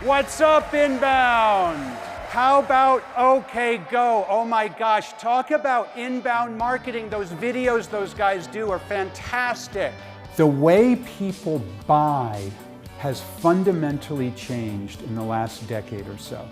What's up, inbound? How about OK Go? Oh my gosh, talk about inbound marketing. Those videos those guys do are fantastic. The way people buy has fundamentally changed in the last decade or so.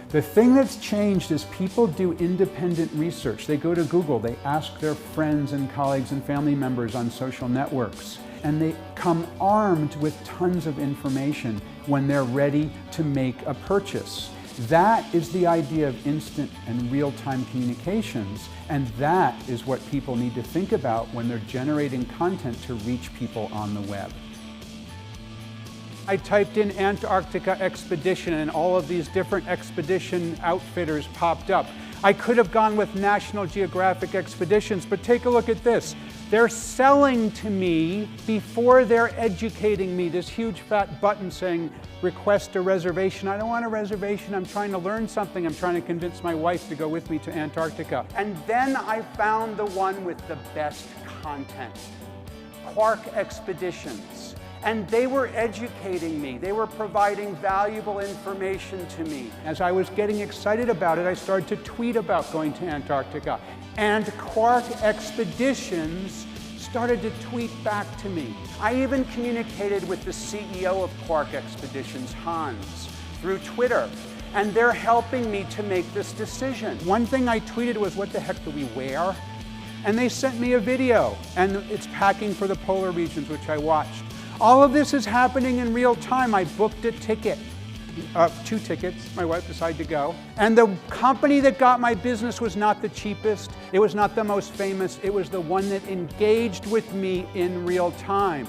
The thing that's changed is people do independent research. They go to Google, they ask their friends and colleagues and family members on social networks, and they come armed with tons of information when they're ready to make a purchase. That is the idea of instant and real-time communications, and that is what people need to think about when they're generating content to reach people on the web. I typed in Antarctica expedition and all of these different expedition outfitters popped up. I could have gone with National Geographic Expeditions, but take a look at this. They're selling to me before they're educating me. This huge fat button saying, request a reservation. I don't want a reservation. I'm trying to learn something. I'm trying to convince my wife to go with me to Antarctica. And then I found the one with the best content, Quark Expeditions. And they were educating me. They were providing valuable information to me. As I was getting excited about it, I started to tweet about going to Antarctica. And Quark Expeditions started to tweet back to me. I even communicated with the CEO of Quark Expeditions, Hans, through Twitter. And they're helping me to make this decision. One thing I tweeted was, what the heck do we wear? And they sent me a video. And it's packing for the polar regions, which I watched. All of this is happening in real time. I booked a ticket, 2 tickets. My wife decided to go. And the company that got my business was not the cheapest. It was not the most famous. It was the one that engaged with me in real time.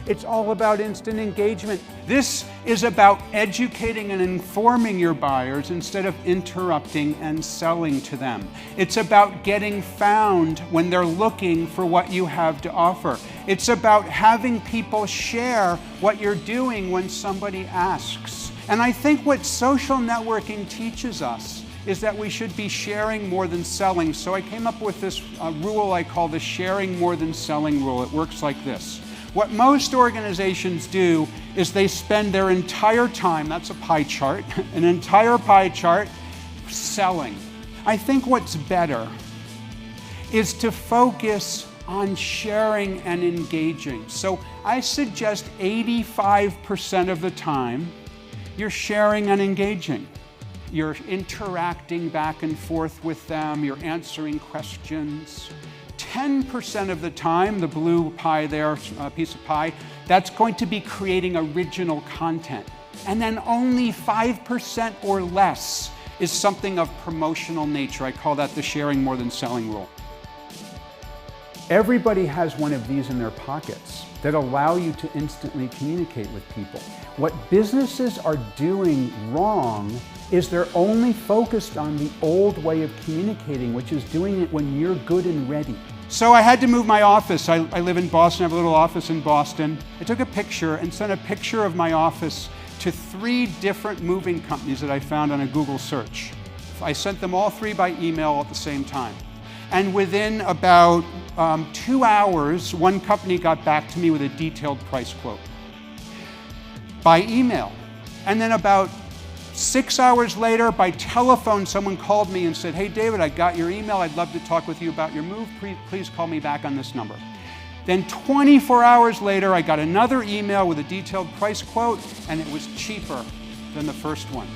It's all about instant engagement. This is about educating and informing your buyers instead of interrupting and selling to them. It's about getting found when they're looking for what you have to offer. It's about having people share what you're doing when somebody asks. And I think what social networking teaches us is that we should be sharing more than selling. So I came up with this rule I call the sharing more than selling rule. It works like this. What most organizations do is they spend their entire time, that's a pie chart, an entire pie chart, selling. I think what's better is to focus on sharing and engaging. So I suggest 85% of the time, you're sharing and engaging. You're interacting back and forth with them, you're answering questions. 10% of the time, the blue pie there, piece of pie, that's going to be creating original content. And then only 5% or less is something of promotional nature. I call that the sharing more than selling rule. Everybody has one of these in their pockets that allow you to instantly communicate with people. What businesses are doing wrong is they're only focused on the old way of communicating, which is doing it when you're good and ready. So I had to move my office. I live in Boston, I have a little office in Boston. I took a picture and sent a picture of my office to 3 different moving companies that I found on a Google search. I sent them all 3 by email at the same time. And within about 2 hours, one company got back to me with a detailed price quote by email. And then about 6 hours later, by telephone, someone called me and said, hey, David, I got your email. I'd love to talk with you about your move. Please call me back on this number. Then 24 hours later, I got another email with a detailed price quote, and it was cheaper than the first one.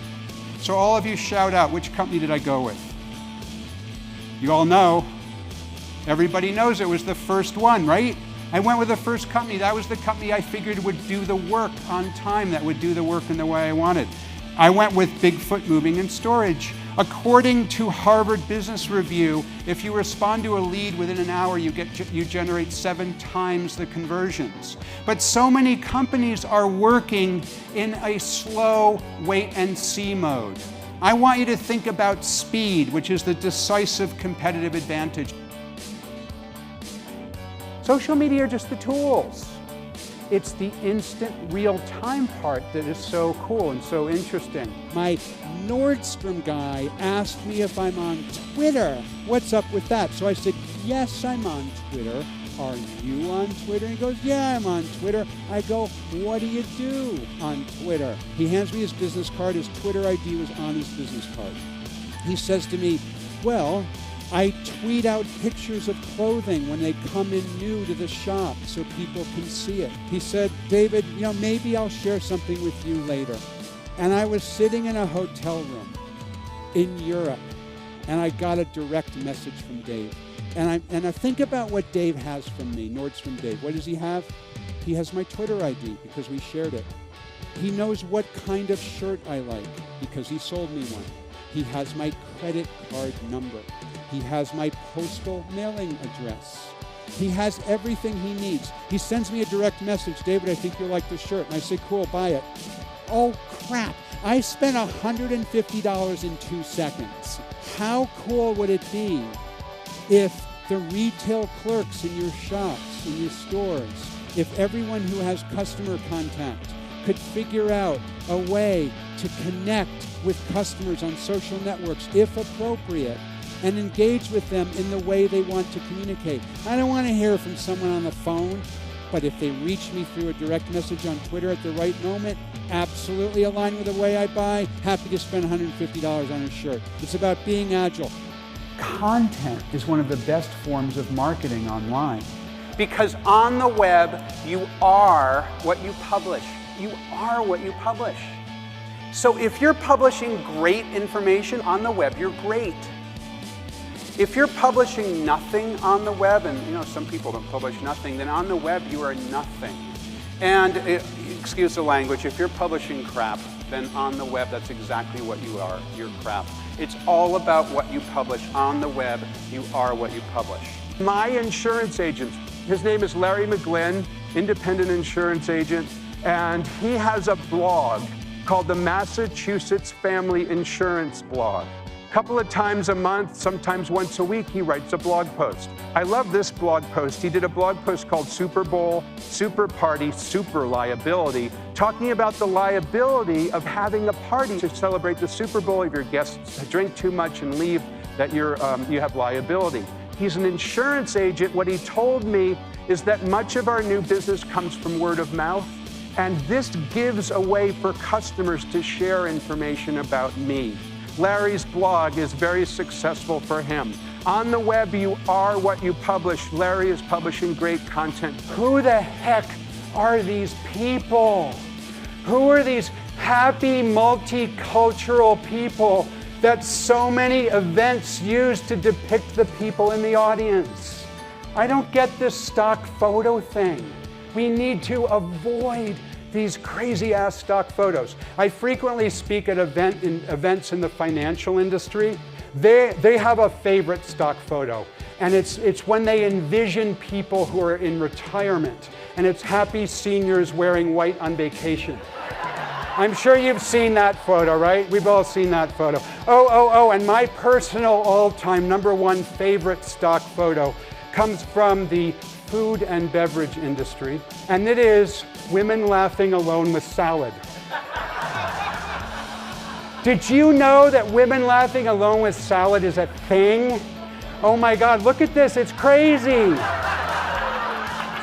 So all of you shout out, which company did I go with? You all know. Everybody knows it was the first one, right? I went with the first company. That was the company I figured would do the work on time, that would do the work in the way I wanted. I went with Bigfoot Moving and Storage. According to Harvard Business Review, if you respond to a lead within an hour, you generate 7 times the conversions. But so many companies are working in a slow wait-and-see mode. I want you to think about speed, which is the decisive competitive advantage. Social media are just the tools. It's the instant real-time part that is so cool and so interesting. My Nordstrom guy asked me if I'm on Twitter. What's up with that? So I said, yes, I'm on Twitter. are you on Twitter? He goes, yeah, I'm on Twitter. I go, what do you do on Twitter? He hands me his business card. His Twitter ID was on his business card. He says to me, well, I tweet out pictures of clothing when they come in new to the shop so people can see it. He said, David, maybe I'll share something with you later. And I was sitting in a hotel room in Europe, and I got a direct message from Dave. And I think about what Dave has from me, Nordstrom Dave. What does he have? He has my Twitter ID because we shared it. He knows what kind of shirt I like because he sold me one. He has my credit card number. He has my postal mailing address. He has everything he needs. He sends me a direct message, David, I think you'll like this shirt. And I say, cool, buy it. Oh, crap. I spent $150 in 2 seconds. How cool would it be if the retail clerks in your shops, in your stores, if everyone who has customer contact could figure out a way to connect with customers on social networks, if appropriate, and engage with them in the way they want to communicate. I don't want to hear from someone on the phone, but if they reach me through a direct message on Twitter at the right moment, absolutely aligned with the way I buy, happy to spend $150 on a shirt. It's about being agile. Content is one of the best forms of marketing online. Because on the web, you are what you publish. You are what you publish. So if you're publishing great information on the web, you're great. If you're publishing nothing on the web, and some people don't publish nothing, then on the web you are nothing. And excuse the language, if you're publishing crap, then on the web that's exactly what you are, you're crap. It's all about what you publish on the web, you are what you publish. My insurance agent, his name is Larry McGlynn, independent insurance agent, and he has a blog called the Massachusetts Family Insurance Blog. A couple of times a month, sometimes once a week, he writes a blog post. I love this blog post. He did a blog post called Super Bowl, Super Party, Super Liability, talking about the liability of having a party to celebrate the Super Bowl. If your guests drink too much and leave, that you have liability. He's an insurance agent. What he told me is that much of our new business comes from word of mouth, and this gives a way for customers to share information about me. Larry's blog is very successful for him. On the web, you are what you publish. Larry is publishing great content. Who the heck are these people? Who are these happy, multicultural people that so many events use to depict the people in the audience? I don't get this stock photo thing. We need to avoid these crazy-ass stock photos. I frequently speak at events in the financial industry. They have a favorite stock photo, and it's when they envision people who are in retirement, and it's happy seniors wearing white on vacation. I'm sure you've seen that photo, right? We've all seen that photo. Oh, and my personal all-time #1 favorite stock photo comes from the food and beverage industry, and it is women laughing alone with salad. Did you know that women laughing alone with salad is a thing? Oh my God, look at this, it's crazy.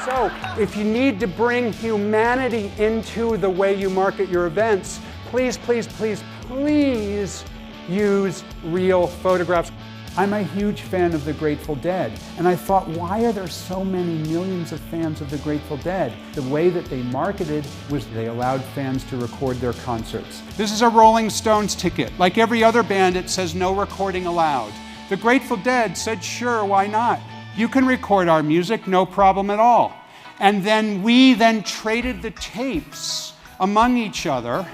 So, if you need to bring humanity into the way you market your events, please, please, please, please use real photographs. I'm a huge fan of the Grateful Dead, and I thought, why are there so many millions of fans of the Grateful Dead? The way that they marketed was they allowed fans to record their concerts. This is a Rolling Stones ticket. Like every other band, it says no recording allowed. The Grateful Dead said, sure, why not? You can record our music, no problem at all. And then we traded the tapes among each other,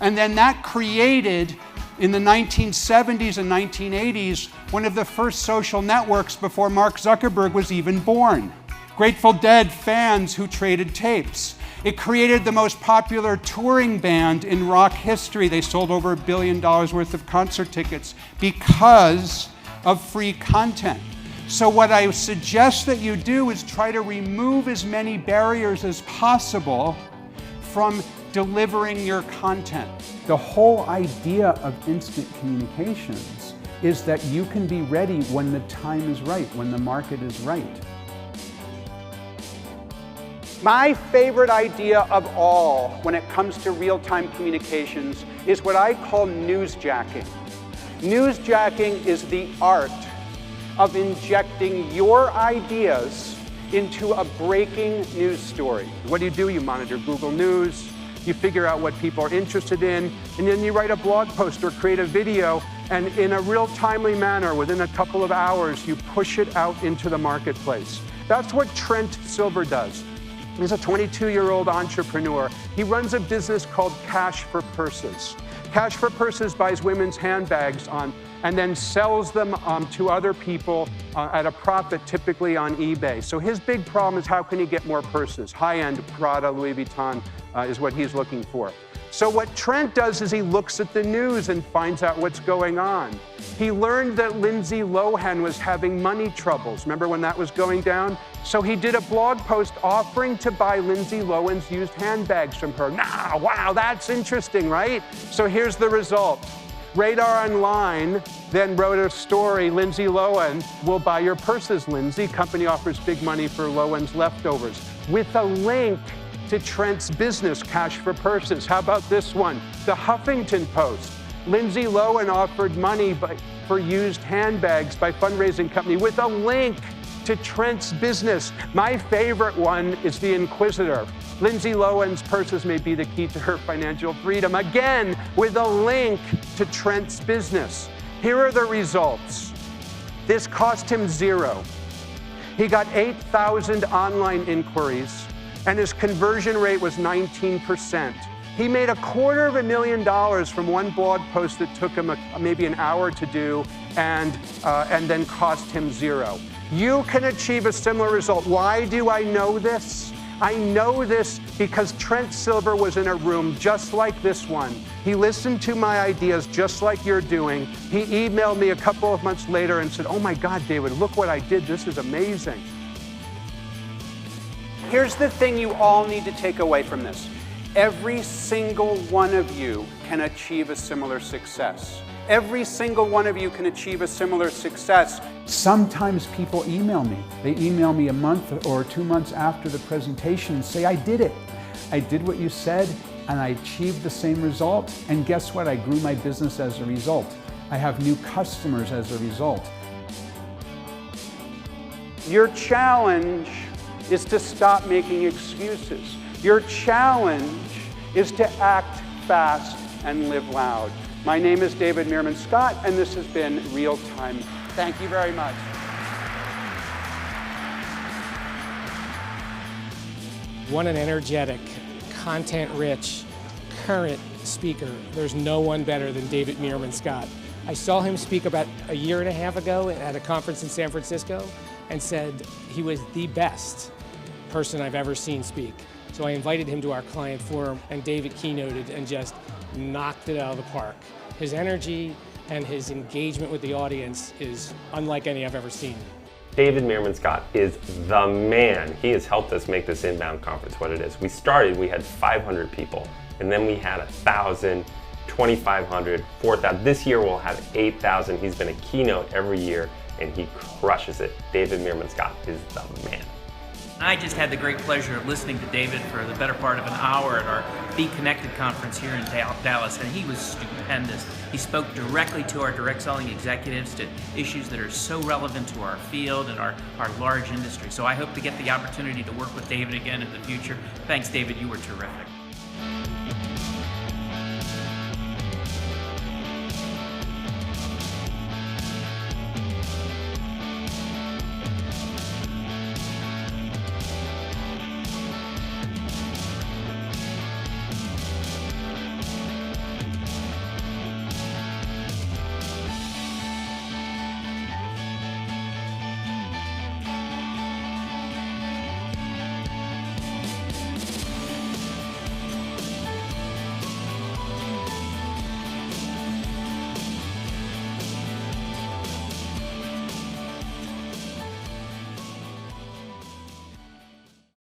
and then that created, in the 1970s and 1980s, one of the first social networks before Mark Zuckerberg was even born. Grateful Dead fans who traded tapes. It created the most popular touring band in rock history. They sold over $1 billion worth of concert tickets because of free content. So what I suggest that you do is try to remove as many barriers as possible from delivering your content. The whole idea of instant communications is that you can be ready when the time is right, when the market is right. My favorite idea of all when it comes to real-time communications is what I call newsjacking. Newsjacking is the art of injecting your ideas into a breaking news story. What do? You monitor Google News, you figure out what people are interested in, and then you write a blog post or create a video, and in a real timely manner, within a couple of hours, you push it out into the marketplace. That's what Trent Silver does. He's a 22-year-old entrepreneur. He runs a business called Cash for Purses. Cash for Purses buys women's handbags and then sells them to other people at a profit, typically on eBay. So his big problem is how can he get more purses? High-end Prada, Louis Vuitton is what he's looking for. So what Trent does is he looks at the news and finds out what's going on. He learned that Lindsay Lohan was having money troubles. Remember when that was going down? So he did a blog post offering to buy Lindsay Lohan's used handbags from her. Nah, wow, that's interesting, right? So here's the result. Radar Online then wrote a story, Lindsay Lohan will buy your purses, Lindsay. Company offers big money for Lohan's leftovers, with a link to Trent's business, Cash for Purses. How about this one? The Huffington Post. Lindsay Lohan offered money for used handbags by fundraising company with a link to Trent's business. My favorite one is The Inquisitor. Lindsay Lohan's purses may be the key to her financial freedom, again, with a link to Trent's business. Here are the results. This cost him $0. He got 8,000 online inquiries, and his conversion rate was 19%. He made $250,000 from one blog post that took him maybe an hour to do and then cost him $0. You can achieve a similar result. Why do I know this? I know this because Trent Silver was in a room just like this one. He listened to my ideas just like you're doing. He emailed me a couple of months later and said, "Oh my God, David, look what I did. This is amazing." Here's the thing you all need to take away from this. Every single one of you can achieve a similar success. Every single one of you can achieve a similar success. Sometimes people email me. They email me a month or 2 months after the presentation and say, "I did it. I did what you said and I achieved the same result. And guess what? I grew my business as a result. I have new customers as a result." Your challenge is to stop making excuses. Your challenge is to act fast and live loud. My name is David Meerman Scott, and this has been Real Time. Thank you very much. What an energetic, content-rich, current speaker. There's no one better than David Meerman Scott. I saw him speak about a year and a half ago at a conference in San Francisco and said he was the best person I've ever seen speak. So I invited him to our client forum, and David keynoted and just knocked it out of the park. His energy and his engagement with the audience is unlike any I've ever seen. David Meerman Scott is the man. He has helped us make this inbound conference what it is. We started, we had 500 people, and then we had 1,000, 2,500, 4,000. This year we'll have 8,000. He's been a keynote every year, and he crushes it. David Meerman Scott is the man. I just had the great pleasure of listening to David for the better part of an hour at our Be Connected conference here in Dallas, and he was stupendous. He spoke directly to our direct selling executives to issues that are so relevant to our field and our large industry. So I hope to get the opportunity to work with David again in the future. Thanks, David. You were terrific.